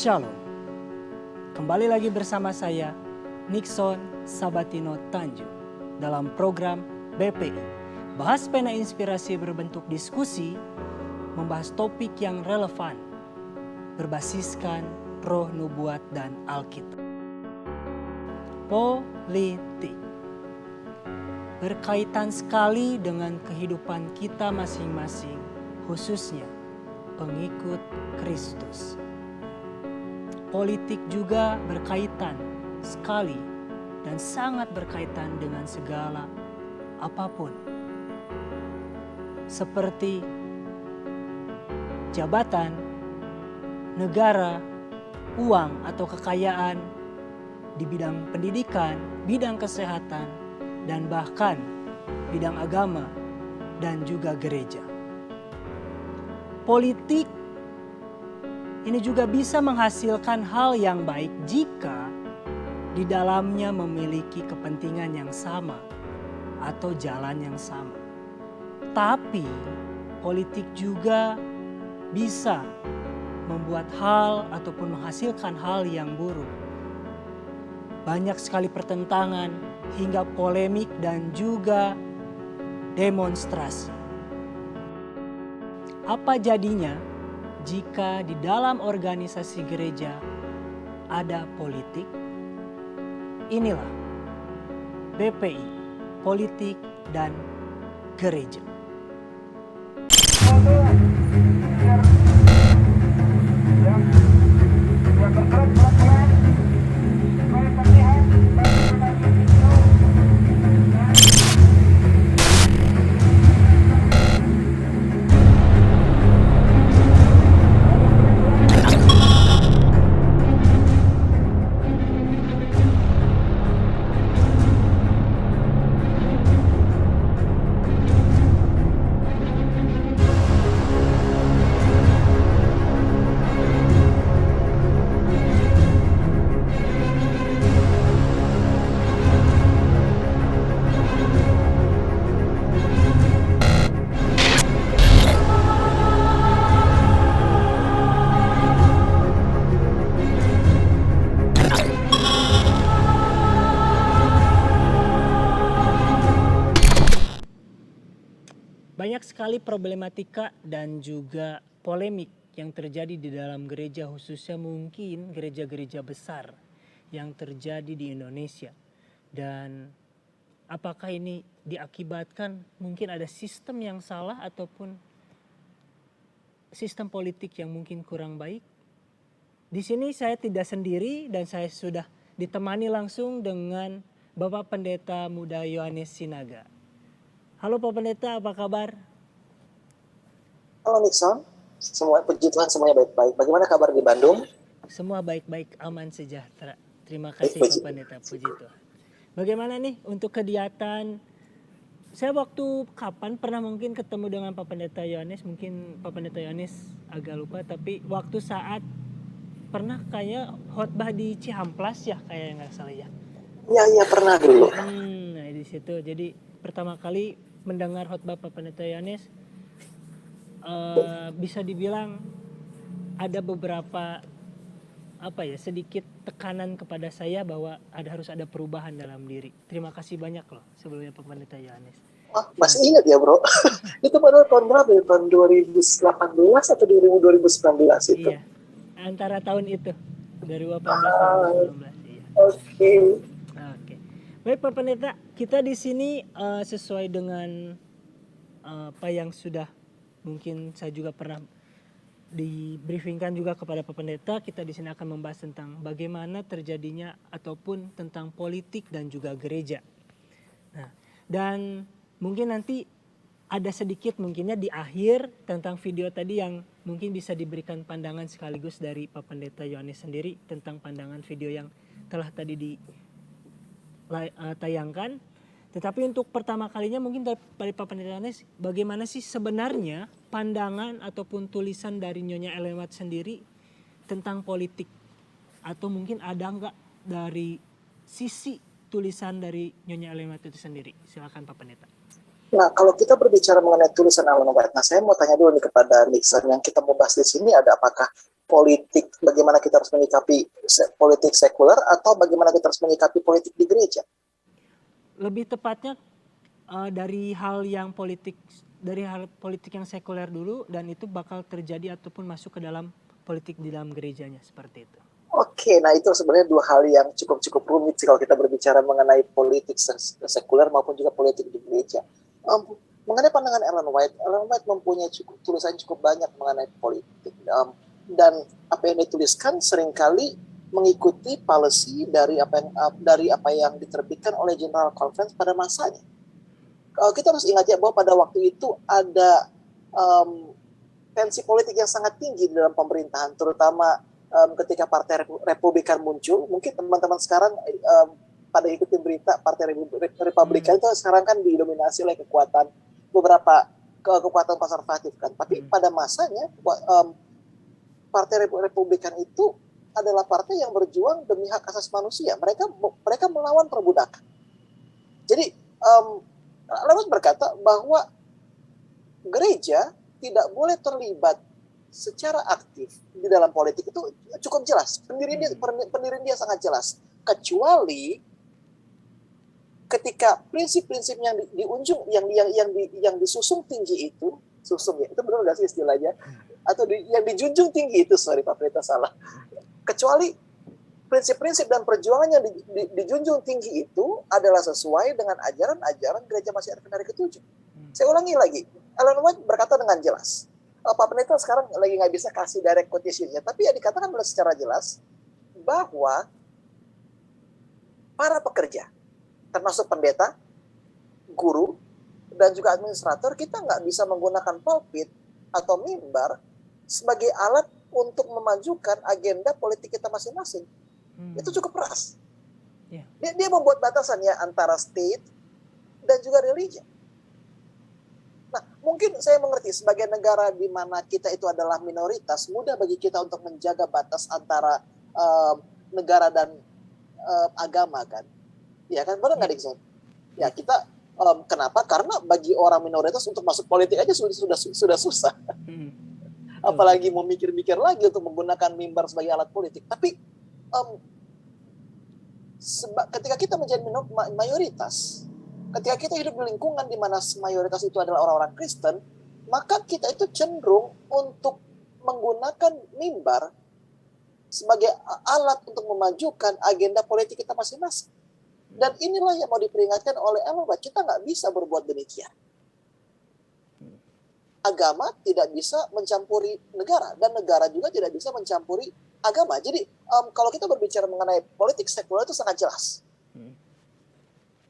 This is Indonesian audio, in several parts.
Shalom. Kembali lagi bersama saya, Nixon Sabatino Tanjung, dalam program BPI. Bahas Pena Inspirasi berbentuk diskusi, membahas topik yang relevan, berbasiskan roh nubuat dan Alkitab. Politik berkaitan sekali dengan kehidupan kita masing-masing, khususnya pengikut Kristus. Politik juga berkaitan sekali dan sangat berkaitan dengan segala apapun. Seperti jabatan, negara, uang atau kekayaan di bidang pendidikan, bidang kesehatan, dan bahkan bidang agama dan juga gereja. Politik ini juga bisa menghasilkan hal yang baik jika di dalamnya memiliki kepentingan yang sama atau jalan yang sama. Tapi politik juga bisa membuat hal ataupun menghasilkan hal yang buruk. Banyak sekali pertentangan hingga polemik dan juga demonstrasi. Apa jadinya jika di dalam organisasi gereja ada politik? Inilah BPI, politik dan gereja. Banyak sekali problematika dan juga polemik yang terjadi di dalam gereja, khususnya mungkin gereja-gereja besar yang terjadi di Indonesia. Dan apakah ini diakibatkan mungkin ada sistem yang salah ataupun sistem politik yang mungkin kurang baik? Di sini saya tidak sendiri dan saya sudah ditemani langsung dengan Bapak Pendeta Muda Yohanes Sinaga. Halo Pak Pendeta, apa kabar? Halo Nixon, semua puji Tuhan semuanya baik-baik. Bagaimana kabar di Bandung? Semua baik-baik, aman, sejahtera. Terima kasih Pak Pendeta, puji Tuhan. Bagaimana nih untuk kegiatan? Saya waktu kapan pernah mungkin ketemu dengan Pak Pendeta Yohanes, mungkin Pak Pendeta Yohanes agak lupa, tapi waktu saat pernah kayak khotbah di Cihamplas ya, kayak nggak salah ya. Iya pernah dulu. Nah di situ, jadi pertama kali mendengar khotbah Pak Pendeta Yohanes, bisa dibilang ada beberapa sedikit tekanan kepada saya bahwa harus ada perubahan dalam diri. Terima kasih banyak loh sebelumnya Pak Pendeta Yohanes. Oh, masih ingat ya bro? Itu pada tahun berapa ya? Tahun 2018 atau 2019 itu? Iya, antara tahun itu 2018 dan 2019. Iya. Oke. Baik Pak Pendeta, kita di sini sesuai dengan apa yang sudah mungkin saya juga pernah di-briefingkan juga kepada Pak Pendeta, kita di sini akan membahas tentang bagaimana terjadinya ataupun tentang politik dan juga gereja. Nah, dan mungkin nanti ada sedikit mungkinnya di akhir tentang video tadi yang mungkin bisa diberikan pandangan sekaligus dari Pak Pendeta Yohanes sendiri tentang pandangan video yang telah tadi tayangkan. Tetapi untuk pertama kalinya mungkin dari Pak Pendeta Yohanes, bagaimana sih sebenarnya pandangan ataupun tulisan dari Nyonya Ellen White sendiri tentang politik? Atau mungkin ada enggak dari sisi tulisan dari Nyonya Ellen White itu sendiri? Silakan Pak Pendeta. Nah, kalau kita berbicara mengenai tulisan Ellen White, nah saya mau tanya dulu nih kepada Nixon, yang kita mau bahas di sini ada apakah politik, bagaimana kita harus menyikapi politik sekuler, atau bagaimana kita harus menyikapi politik di gereja? Lebih tepatnya dari hal politik yang sekuler dulu, dan itu bakal terjadi ataupun masuk ke dalam politik di dalam gerejanya, seperti itu. Oke, nah itu sebenarnya dua hal yang cukup rumit sih kalau kita berbicara mengenai politik sekuler maupun juga politik di gereja. Mengenai pandangan Ellen White mempunyai tulisan cukup banyak mengenai politik, dan apa yang dituliskan seringkali mengikuti policy dari apa yang diterbitkan oleh General Conference pada masanya. Kita harus ingat ya bahwa pada waktu itu ada tensi politik yang sangat tinggi dalam pemerintahan, terutama ketika Partai Republikan muncul. Mungkin teman-teman sekarang pada ikuti berita Partai Republikan itu sekarang kan didominasi oleh beberapa kekuatan konservatif kan. Tapi pada masanya Partai Republikan itu adalah partai yang berjuang demi hak asasi manusia. Mereka melawan perbudakan. Jadi Lalu berkata bahwa gereja tidak boleh terlibat secara aktif di dalam politik. Itu cukup jelas. Pendirian dia sangat jelas. Kecuali ketika prinsip-prinsip yang diunjung, yang disusung tinggi itu benar nggak sih istilahnya? Atau yang dijunjung tinggi itu, sorry Pak Pendeta salah. Kecuali prinsip-prinsip dan perjuangan yang dijunjung tinggi itu adalah sesuai dengan ajaran-ajaran gereja Masih Advent hari ke-7. Saya ulangi lagi, Ellen White berkata dengan jelas. Pak Pendeta sekarang lagi nggak bisa kasih direct quotation-nya, tapi ya dikatakan secara jelas bahwa para pekerja, termasuk pendeta, guru, dan juga administrator, kita nggak bisa menggunakan pulpit atau mimbar sebagai alat untuk memajukan agenda politik kita masing-masing. Itu cukup keras. Dia membuat batasan ya antara state dan juga religion. Nah, mungkin saya mengerti sebagai negara di mana kita itu adalah minoritas, mudah bagi kita untuk menjaga batas antara negara dan agama kan. Ya kan, benar nggak Dixon? Ya kita kenapa? Karena bagi orang minoritas untuk masuk politik aja sudah susah. Apalagi mau mikir-mikir lagi untuk menggunakan mimbar sebagai alat politik. Tapi ketika kita menjadi mayoritas, ketika kita hidup di lingkungan di mana mayoritas itu adalah orang-orang Kristen, maka kita itu cenderung untuk menggunakan mimbar sebagai alat untuk memajukan agenda politik kita masing-masing. Dan inilah yang mau diperingatkan oleh Ellen White. Kita nggak bisa berbuat demikian. Agama tidak bisa mencampuri negara, dan negara juga tidak bisa mencampuri agama. Jadi kalau kita berbicara mengenai politik sekuler itu sangat jelas.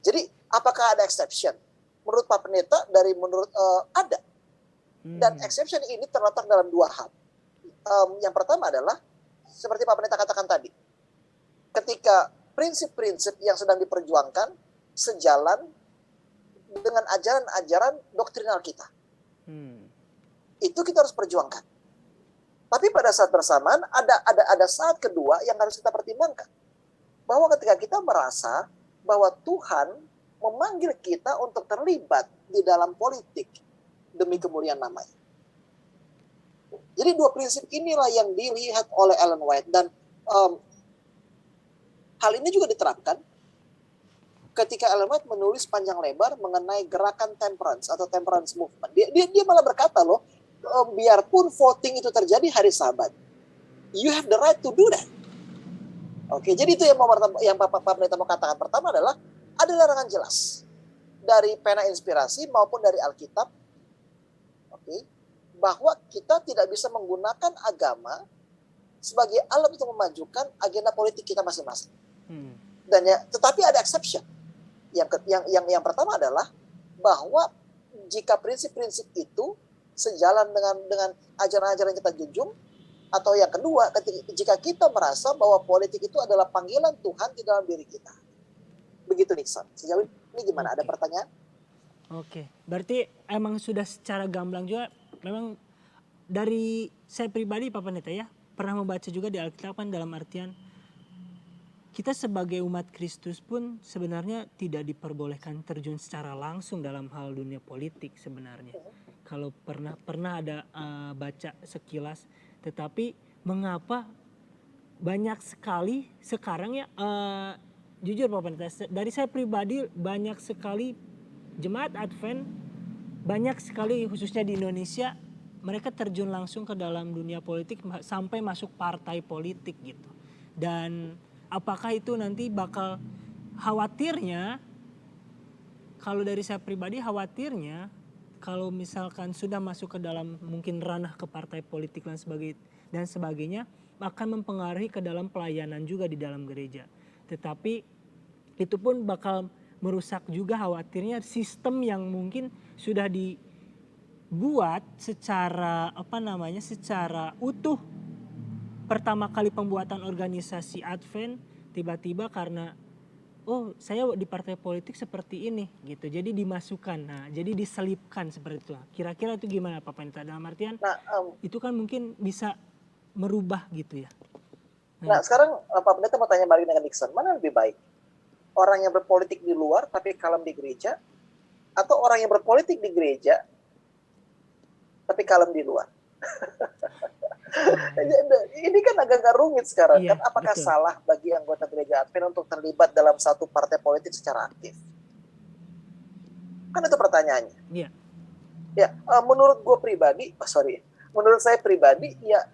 Jadi apakah ada exception? Menurut Pak Pendeta, ada. Dan exception ini terletak dalam dua hal. Yang pertama adalah seperti Pak Pendeta katakan tadi, ketika prinsip-prinsip yang sedang diperjuangkan sejalan dengan ajaran-ajaran doktrinal kita. Itu kita harus perjuangkan. Tapi pada saat bersamaan ada saat kedua yang harus kita pertimbangkan. Bahwa ketika kita merasa bahwa Tuhan memanggil kita untuk terlibat di dalam politik demi kemuliaan namanya. Jadi dua prinsip inilah yang dilihat oleh Ellen White, dan hal ini juga diterapkan ketika Ellen White menulis panjang lebar mengenai gerakan temperance atau temperance movement. Dia malah berkata loh, biarpun voting itu terjadi hari Sabat, you have the right to do that. Oke, jadi itu yang Pak Pendeta mau katakan. Pertama adalah ada larangan jelas dari pena inspirasi maupun dari Alkitab, bahwa kita tidak bisa menggunakan agama sebagai alat untuk memajukan agenda politik kita masing-masing. Dan tetapi ada exception. Yang pertama adalah bahwa jika prinsip-prinsip itu sejalan dengan ajaran-ajaran yang kita junjung, atau yang kedua, jika kita merasa bahwa politik itu adalah panggilan Tuhan di dalam diri kita. Begitu Nixon. Sejauh ini gimana? Ada pertanyaan? Oke, berarti emang sudah secara gamblang juga, memang dari saya pribadi Pak Pendeta ya, pernah membaca juga di Alkitab kan, dalam artian kita sebagai umat Kristus pun sebenarnya tidak diperbolehkan terjun secara langsung dalam hal dunia politik sebenarnya. Kalau pernah ada baca sekilas, tetapi mengapa banyak sekali sekarang ya, jujur Pak Pendeta, dari saya pribadi banyak sekali jemaat Advent, banyak sekali khususnya di Indonesia, mereka terjun langsung ke dalam dunia politik sampai masuk partai politik gitu. Dan apakah itu nanti bakal, khawatirnya, kalau dari saya pribadi khawatirnya kalau misalkan sudah masuk ke dalam mungkin ranah ke partai politik dan sebagainya, akan mempengaruhi ke dalam pelayanan juga di dalam gereja. Tetapi itu pun bakal merusak juga khawatirnya sistem yang mungkin sudah dibuat secara secara utuh. Pertama kali pembuatan organisasi Advent, tiba-tiba karena saya di partai politik seperti ini gitu, jadi dimasukkan, jadi diselipkan seperti itu. Kira-kira itu gimana Pak Pendeta? Dalam artian itu kan mungkin bisa merubah gitu ya. Nah sekarang Pak Pendeta mau tanya balik dengan Nixon, mana lebih baik? Orang yang berpolitik di luar tapi kalem di gereja, atau orang yang berpolitik di gereja tapi kalem di luar? Ini kan agak rumit sekarang, kan? Apakah betul. Salah bagi anggota gereja Advent untuk terlibat dalam satu partai politik secara aktif? Kan itu pertanyaannya. Iya. Ya, menurut saya pribadi, ya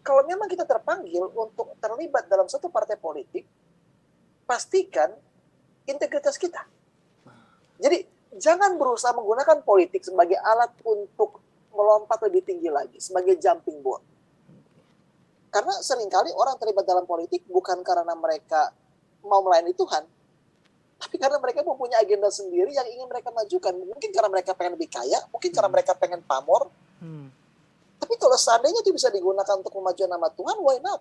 kalau memang kita terpanggil untuk terlibat dalam satu partai politik, pastikan integritas kita. Jadi jangan berusaha menggunakan politik sebagai alat untuk melompat lebih tinggi lagi, sebagai jumping board. Karena seringkali orang terlibat dalam politik bukan karena mereka mau melayani Tuhan, tapi karena mereka mempunyai agenda sendiri yang ingin mereka majukan. Mungkin karena mereka pengen lebih kaya, mungkin karena mereka pengen pamor. Tapi kalau seandainya itu bisa digunakan untuk memajukan nama Tuhan, why not?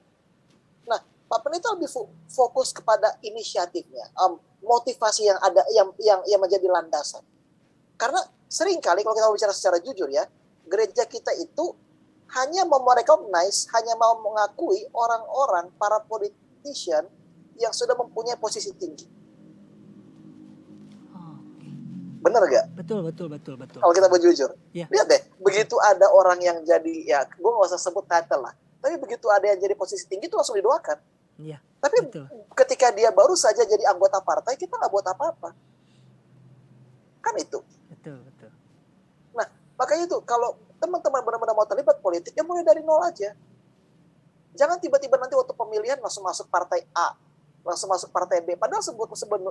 Nah, Pak Pendeta lebih fokus kepada inisiatifnya, motivasi yang ada, yang menjadi landasan. Karena seringkali kalau kita bicara secara jujur ya, gereja kita itu hanya mau merecognize, hanya mau mengakui orang-orang, para politician yang sudah mempunyai posisi tinggi. Benar gak? Betul. Kalau kita berjujur. Ya. Lihat deh, begitu ada orang yang jadi, ya gue gak usah sebut title lah, tapi begitu ada yang jadi posisi tinggi itu langsung didoakan. Ya, tapi betul. Ketika dia baru saja jadi anggota partai, kita gak buat apa-apa. Kan itu. Betul. Nah, makanya itu, kalau teman-teman benar-benar mau terlibat politik, ya mulai dari nol aja. Jangan tiba-tiba nanti waktu pemilihan langsung masuk partai A, langsung masuk partai B. Padahal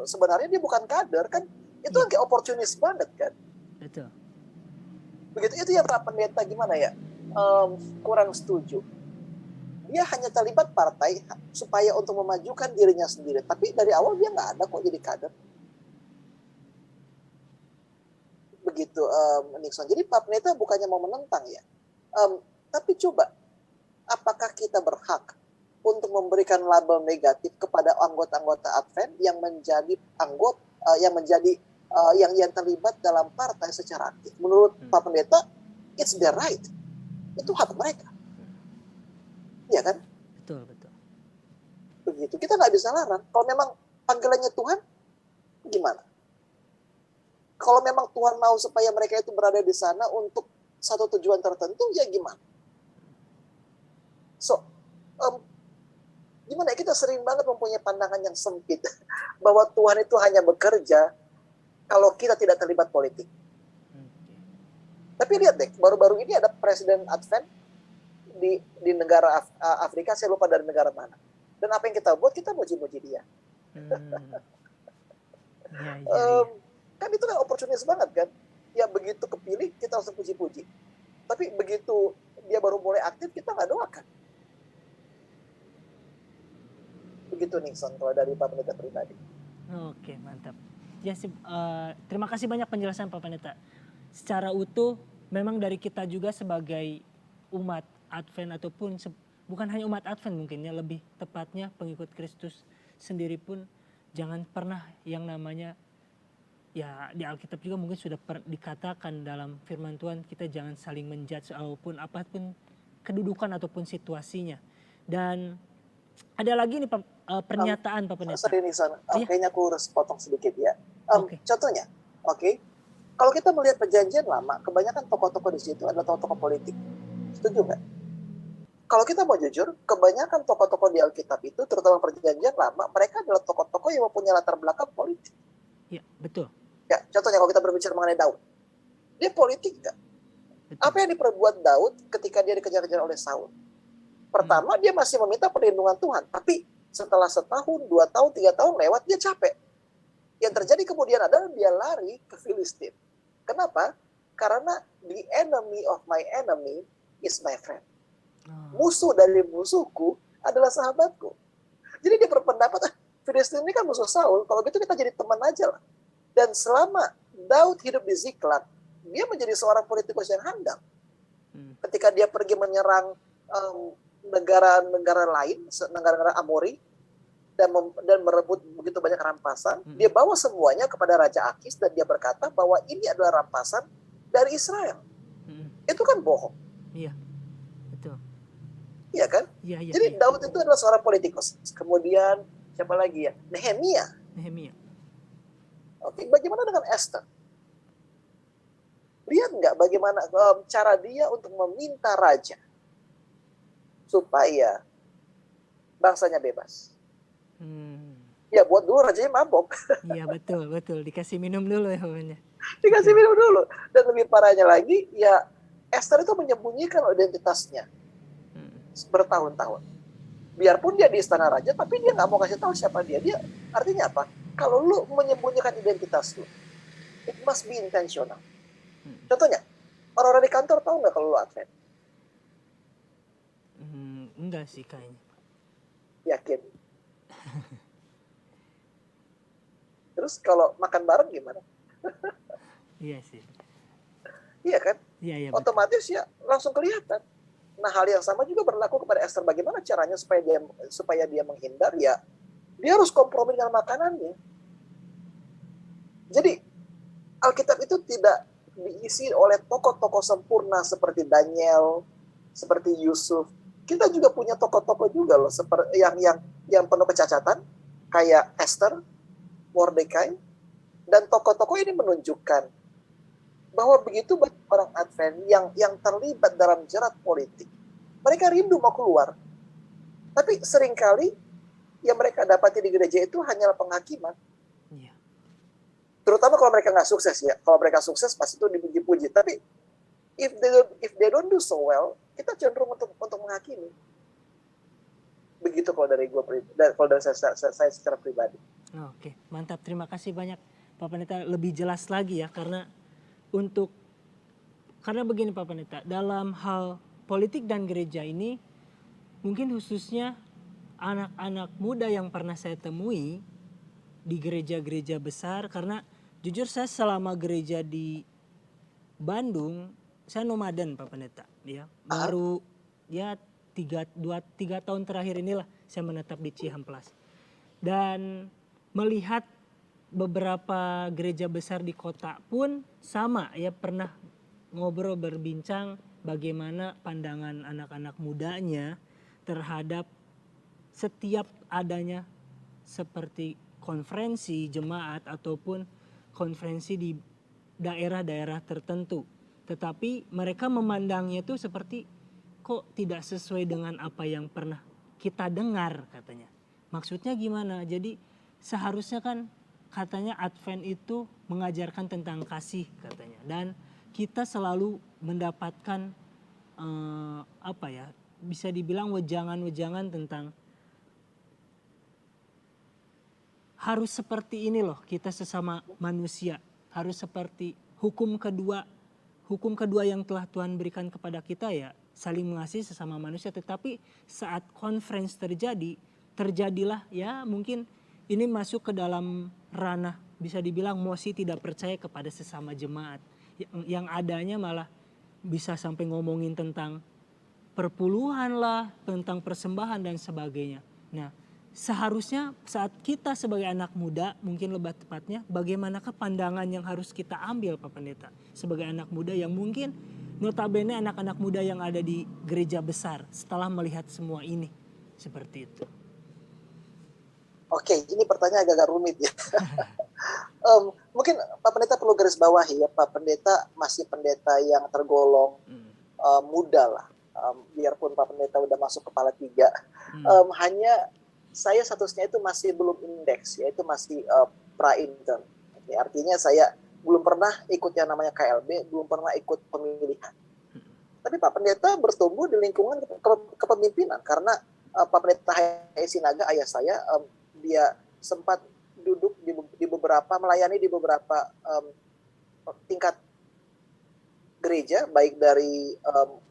sebenarnya dia bukan kader, kan? Itu kan kayak opportunis banget, kan? Betul. Begitu itu yang Pak Pendeta gimana ya? Kurang setuju. Dia hanya terlibat partai supaya untuk memajukan dirinya sendiri. Tapi dari awal dia nggak ada kok jadi kader. Begitu Nixon. Jadi Pak Pendeta bukannya mau menentang ya. Tapi coba, apakah kita berhak untuk memberikan label negatif kepada anggota-anggota Advent yang menjadi yang terlibat dalam partai secara aktif? Menurut Pak Pendeta, it's their right. Itu hak mereka. Iya kan? Betul. Begitu. Kita nggak bisa larang. Kalau memang panggilannya Tuhan, gimana? Kalau memang Tuhan mau supaya mereka itu berada di sana untuk satu tujuan tertentu, ya gimana? So, gimana ya, kita sering banget mempunyai pandangan yang sempit bahwa Tuhan itu hanya bekerja kalau kita tidak terlibat politik. Tapi lihat deh, baru-baru ini ada presiden Advent di negara Afrika, saya lupa dari negara mana. Dan apa yang kita buat, kita muji-muji dia. Kan itu kan opportunis banget kan. Ya begitu kepilih, kita langsung puji-puji. Tapi begitu dia baru mulai aktif, kita nggak doakan. Begitu Nixon, kalau dari Pak Pendeta pribadi. Oke, mantap. Ya, terima kasih banyak penjelasan Pak Pendeta. Secara utuh, memang dari kita juga sebagai umat Advent ataupun bukan hanya umat Advent mungkin ya, lebih tepatnya pengikut Kristus sendiri pun jangan pernah yang namanya, ya di Alkitab juga mungkin sudah dikatakan dalam firman Tuhan, kita jangan saling menjudge apapun kedudukan ataupun situasinya. Dan ada lagi nih pernyataan Pak Pendeta. Sorry Nixon, kayaknya aku harus potong sedikit ya. Contohnya, kalau kita melihat perjanjian lama, kebanyakan tokoh-tokoh di situ adalah tokoh-tokoh politik. Setuju nggak? kalau kita mau jujur, kebanyakan tokoh-tokoh di Alkitab itu, terutama Perjanjian Lama, mereka adalah tokoh-tokoh yang mempunyai latar belakang politik. Ya, betul. Ya, contohnya kalau kita berbicara mengenai Daud, dia politik nggak? Betul. Apa yang diperbuat Daud ketika dia dikejar-kejar oleh Saul? Pertama, dia masih meminta perlindungan Tuhan, tapi setelah setahun, 2 tahun, 3 tahun lewat, dia capek. Yang terjadi kemudian adalah dia lari ke Filistin. Kenapa? Karena the enemy of my enemy is my friend. Musuh dari musuhku adalah sahabatku. Jadi dia berpendapat, Filistin ini kan musuh Saul, kalau gitu kita jadi teman aja lah. Dan selama Daud hidup di Ziklag, dia menjadi seorang politikus yang handal. Ketika dia pergi menyerang negara-negara lain, negara-negara Amori, dan merebut begitu banyak rampasan, dia bawa semuanya kepada Raja Akis dan dia berkata bahwa ini adalah rampasan dari Israel. Itu kan bohong. Iya, betul. Iya kan? Iya. Jadi Daud itu adalah seorang politikus. Kemudian siapa lagi ya? Nehemia. Oke, bagaimana dengan Esther? Lihat nggak bagaimana cara dia untuk meminta raja supaya bangsanya bebas. Ya buat dulu rajanya mabok. Iya betul. Dikasih minum dulu ya pokoknya. Dikasih minum dulu. Dan lebih parahnya lagi, ya Esther itu menyembunyikan identitasnya bertahun-tahun. Biarpun dia di istana raja, tapi dia nggak mau kasih tahu siapa dia. Dia artinya apa? Kalau lu menyembunyikan identitas lu, it must be intentional. Contohnya, orang-orang di kantor tahu nggak kalau lu Advent? Enggak sih kayaknya. Yakin? Terus kalau makan bareng gimana? Iya sih. Iya kan? Iya. Otomatis ya langsung kelihatan. Nah hal yang sama juga berlaku kepada Esther. Bagaimana caranya supaya dia menghindar? Ya dia harus kompromi dengan makanannya. Jadi Alkitab itu tidak diisi oleh tokoh-tokoh sempurna seperti Daniel, seperti Yusuf. Kita juga punya tokoh-tokoh juga loh, seperti yang penuh kecacatan, kayak Esther, Mordekai, dan tokoh-tokoh ini menunjukkan bahwa begitu banyak orang Advent yang terlibat dalam jerat politik, mereka rindu mau keluar, tapi seringkali yang mereka dapati di gereja itu hanyalah penghakiman. Iya. Terutama kalau mereka nggak sukses ya. Kalau mereka sukses pasti itu dipuji-puji. Tapi if they don't do so well, kita cenderung untuk menghakimi. Begitu kalau dari gue, kalau dari saya secara pribadi. Oke, mantap. Terima kasih banyak Pak Pendeta, lebih jelas lagi ya, karena begini Pak Pendeta, dalam hal politik dan gereja ini mungkin khususnya anak-anak muda yang pernah saya temui di gereja-gereja besar, karena jujur saya selama gereja di Bandung saya nomaden Pak Pendeta ya, baru ya 3 tahun terakhir inilah saya menetap di Cihamplas dan melihat beberapa gereja besar di kota pun sama ya, pernah ngobrol berbincang bagaimana pandangan anak-anak mudanya terhadap setiap adanya seperti konferensi jemaat ataupun konferensi di daerah-daerah tertentu. Tetapi mereka memandangnya itu seperti kok tidak sesuai dengan apa yang pernah kita dengar katanya. Maksudnya gimana? Jadi seharusnya kan katanya Advent itu mengajarkan tentang kasih katanya. Dan kita selalu mendapatkan bisa dibilang wejangan-wejangan tentang harus seperti ini loh kita sesama manusia. Harus seperti hukum kedua yang telah Tuhan berikan kepada kita ya, saling mengasihi sesama manusia. Tetapi saat conference terjadilah ya mungkin ini masuk ke dalam ranah bisa dibilang mosi tidak percaya kepada sesama jemaat. Yang adanya malah bisa sampai ngomongin tentang perpuluhan lah, tentang persembahan dan sebagainya. Nah, seharusnya saat kita sebagai anak muda, mungkin lebih tepatnya, bagaimanakah pandangan yang harus kita ambil Pak Pendeta? Sebagai anak muda yang mungkin notabene anak-anak muda yang ada di gereja besar setelah melihat semua ini. Seperti itu. Oke, ini pertanyaan agak rumit ya. Mungkin Pak Pendeta perlu garis bawahi ya, Pak Pendeta masih pendeta yang tergolong muda lah. biarpun Pak Pendeta udah masuk kepala 3, hanya saya statusnya itu masih belum indeks, yaitu masih pra-intern. Oke, artinya saya belum pernah ikut yang namanya KLB, belum pernah ikut pemilihan. Tapi Pak Pendeta bertumbuh di lingkungan kepemimpinan karena Pak Pendeta H.I. Sinaga, ayah saya, dia sempat duduk di beberapa, melayani di beberapa tingkat gereja, baik dari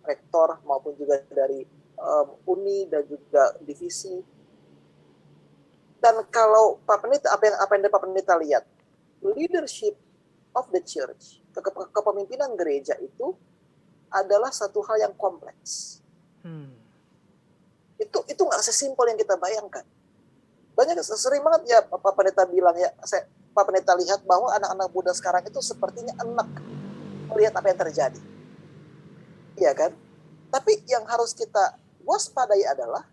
rektor maupun juga dari uni dan juga divisi. Dan kalau Pak Pendeta, apa yang Pak Pendeta lihat, leadership of the church, kepemimpinan gereja itu adalah satu hal yang kompleks. Itu nggak sesimpel yang kita bayangkan. Banyak, sering banget ya Pak Pendeta bilang ya, Pak Pendeta lihat bahwa anak-anak muda sekarang itu sepertinya enak melihat apa yang terjadi. Iya kan? Tapi yang harus kita waspadai adalah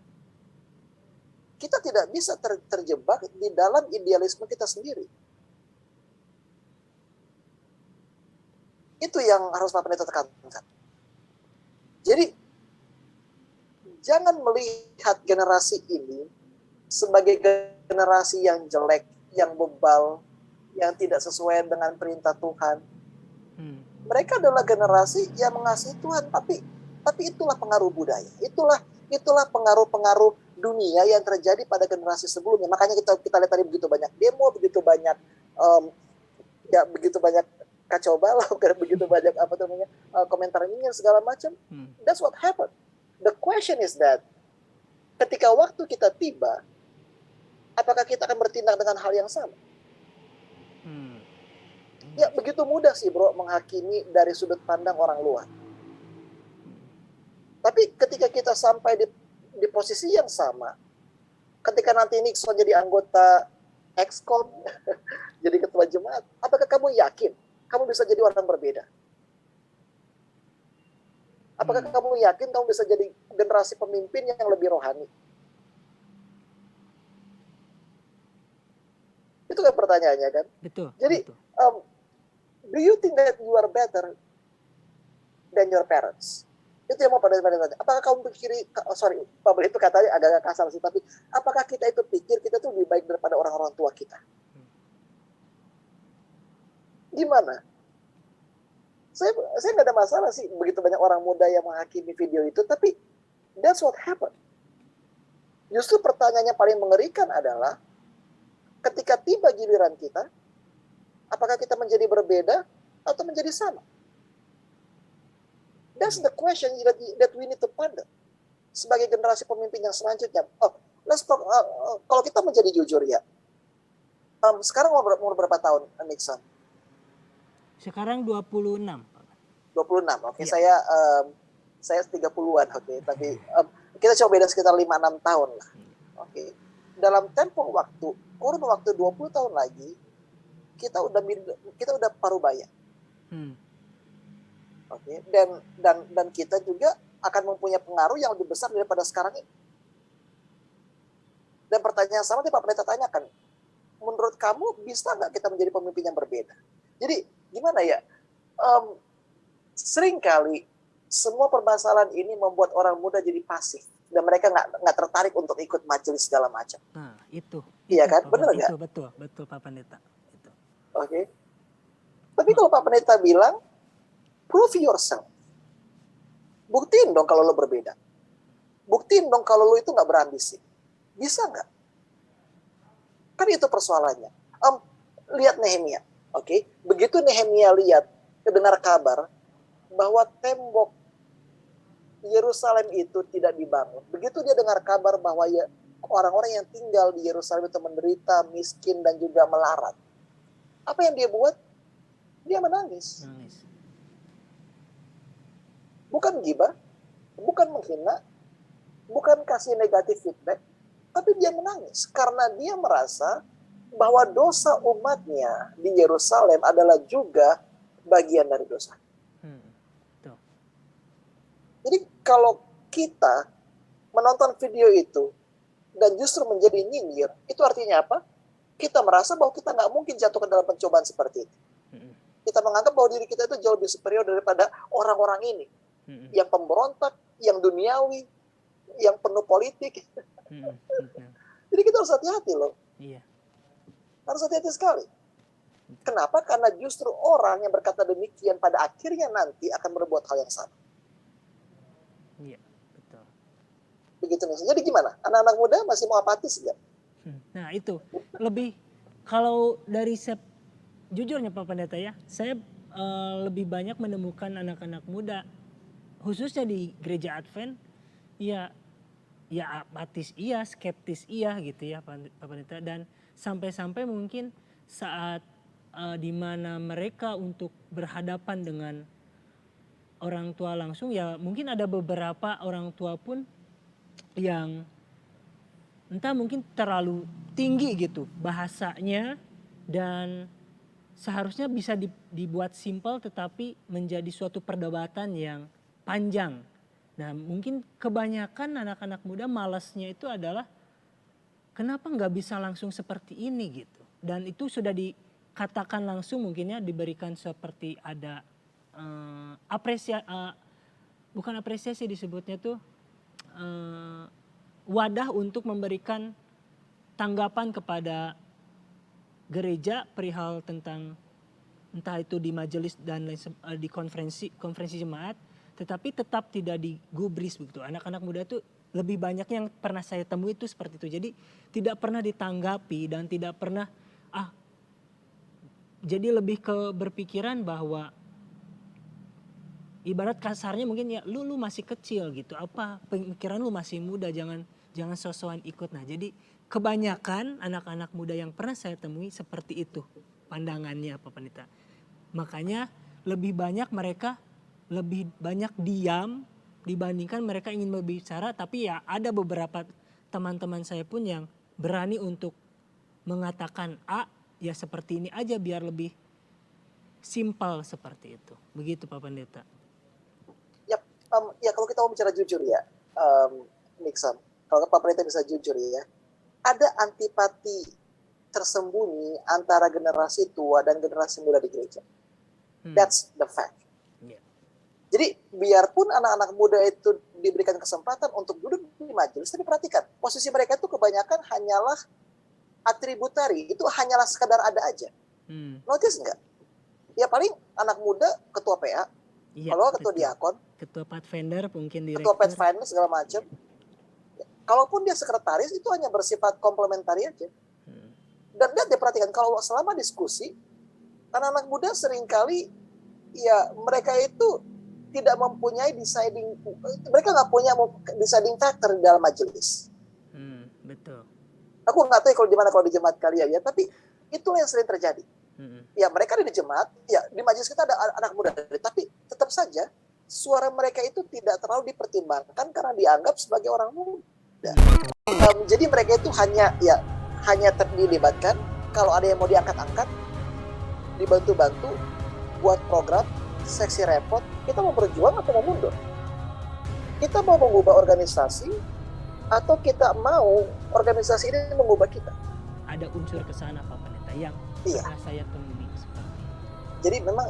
kita tidak bisa terjebak di dalam idealisme kita sendiri. Itu yang harus Pak Pendeta tekankan. Jadi, jangan melihat generasi ini sebagai generasi yang jelek, yang bebal, yang tidak sesuai dengan perintah Tuhan. Mereka adalah generasi yang mengasihi Tuhan, tapi itulah pengaruh budaya, itulah pengaruh dunia yang terjadi pada generasi sebelumnya. Makanya kita lihat tadi begitu banyak demo, begitu banyak begitu banyak kacau balau, begitu banyak komentar ini segala macam. That's what happened. The question is that ketika waktu kita tiba, apakah kita akan bertindak dengan hal yang sama? Ya begitu mudah sih bro menghakimi dari sudut pandang orang luar. Tapi ketika kita sampai di posisi yang sama, ketika nanti Nixon jadi anggota Excom, jadi ketua jemaat, apakah kamu yakin kamu bisa jadi orang berbeda? Apakah kamu yakin kamu bisa jadi generasi pemimpin yang lebih rohani? Itu kan pertanyaannya kan? Betul. Jadi, do you think that you are better than your parents? Itu yang mau pada tanya. Apakah kamu pikir, Pak Bel itu katanya agak kasar sih, tapi apakah kita itu pikir kita tuh lebih baik daripada orang-orang tua kita? Gimana? Saya nggak ada masalah sih begitu banyak orang muda yang menghakimi video itu, tapi that's what happened. Justru pertanyaannya paling mengerikan adalah ketika tiba giliran kita, apakah kita menjadi berbeda atau menjadi sama? That's the question that we need to ponder sebagai generasi pemimpin yang selanjutnya. Let's talk, kalau kita menjadi jujur ya, sekarang umur berapa tahun Nixon? Sekarang 26. 26, oke. Ya. Saya 30-an, oke. Tapi kita coba beda sekitar 5-6 tahun lah. Oke. Dalam tempo waktu, kurun waktu 20 tahun lagi, kita udah parubaya. Oke. Dan kita juga akan mempunyai pengaruh yang lebih besar daripada sekarang ini. Dan pertanyaan sama Pak Pendeta tanyakan, menurut kamu bisa nggak kita menjadi pemimpin yang berbeda? Jadi gimana ya? Seringkali semua permasalahan ini membuat orang muda jadi pasif dan mereka nggak tertarik untuk ikut majelis segala macam. Nah itu. Iya kan? Benar nggak? Betul Pak Pendeta. Oke. Tapi kalau Pak Pendeta bilang, prove yourself. Buktiin dong kalau lo berbeda. Buktiin dong kalau lo itu nggak berambisi. Bisa nggak? Kan itu persoalannya. Lihat Nehemia. Oke, begitu Nehemia lihat, dengar kabar bahwa tembok Yerusalem itu tidak dibangun. Begitu dia dengar kabar bahwa orang-orang yang tinggal di Yerusalem itu menderita, miskin dan juga melarat. Apa yang dia buat? Dia menangis. Bukan gibah, bukan menghina, bukan kasih negatif feedback, tapi dia menangis karena dia merasa bahwa dosa umatnya di Yerusalem adalah juga bagian dari dosa. Jadi kalau kita menonton video itu dan justru menjadi nyinyir, itu artinya apa? Kita merasa bahwa kita nggak mungkin jatuh ke dalam pencobaan seperti itu. Kita menganggap bahwa diri kita itu jauh lebih superior daripada orang-orang ini. yang pemberontak, yang duniawi, yang penuh politik. Benar. Jadi kita harus hati-hati loh. Iya. Harus hati-hati sekali. Kenapa? Karena justru orang yang berkata demikian pada akhirnya nanti akan berbuat hal yang sama. Iya, betul. Begitu nih. Jadi gimana? Anak-anak muda masih mau apatis nggak? Nah itu lebih kalau dari jujurnya Pak Pendeta ya, saya lebih banyak menemukan anak-anak muda khususnya di gereja Advent ya apatis iya, skeptis iya gitu ya Pak Pendeta, dan sampai-sampai mungkin saat di mana mereka untuk berhadapan dengan orang tua langsung ya mungkin ada beberapa orang tua pun yang entah mungkin terlalu tinggi gitu bahasanya dan seharusnya bisa dibuat simpel tetapi menjadi suatu perdebatan yang panjang. Nah mungkin kebanyakan anak-anak muda malasnya itu adalah kenapa nggak bisa langsung seperti ini gitu. Dan itu sudah dikatakan langsung mungkin ya diberikan seperti ada bukan apresiasi disebutnya tuh wadah untuk memberikan tanggapan kepada gereja perihal tentang entah itu di majelis dan di konferensi jemaat, tetapi tetap tidak digubris begitu. Anak-anak muda itu lebih banyak yang pernah saya temui itu seperti itu. Jadi tidak pernah ditanggapi dan tidak pernah jadi lebih ke berpikiran bahwa ibarat kasarnya mungkin ya lu masih kecil gitu. Apa pemikiran lu masih muda, jangan sosokan ikut. Nah, jadi kebanyakan anak-anak muda yang pernah saya temui seperti itu pandangannya Pak Pendeta. Makanya lebih banyak mereka lebih banyak diam dibandingkan mereka ingin berbicara, tapi ya ada beberapa teman-teman saya pun yang berani untuk mengatakan ya seperti ini aja biar lebih simpel seperti itu. Begitu Pak Pendeta. Ya kalau kita mau bicara jujur ya, Nixon, kalau Pak Pendeta bisa jujur ya, ada antipati tersembunyi antara generasi tua dan generasi muda di gereja. That's the fact. Yeah. Jadi biarpun anak-anak muda itu diberikan kesempatan untuk duduk di majelis, tapi perhatikan posisi mereka itu kebanyakan hanyalah atributari, itu hanyalah sekadar ada aja. Notice nggak? Ya paling anak muda ketua PA, iya, kalau ketua diakon, ketua pathfinder mungkin direktur, ketua pathfinder segala macam. Kalaupun dia sekretaris itu hanya bersifat komplementari aja. Dan dia perhatikan kalau selama diskusi anak-anak muda seringkali ya mereka itu tidak mempunyai mereka nggak punya deciding factor di dalam majelis. Betul. Aku nggak tahu kalau di mana kalau di jemaat kalian ya, tapi itulah yang sering terjadi. Ya mereka ada di jemaat, ya di majelis kita ada anak muda, tapi tetap saja suara mereka itu tidak terlalu dipertimbangkan karena dianggap sebagai orang muda. Jadi mereka itu hanya dilibatkan kalau ada yang mau diangkat-angkat, dibantu-bantu buat program, seksi repot. Kita mau berjuang atau mau mundur? Kita mau mengubah organisasi atau kita mau organisasi ini mengubah kita? Ada unsur kesana Pak Pendeta yang pernah saya temui seperti itu. Jadi memang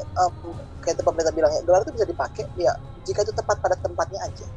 kayak Pak Pendeta bilang ya, gelar itu bisa dipakai ya jika itu tepat pada tempatnya aja.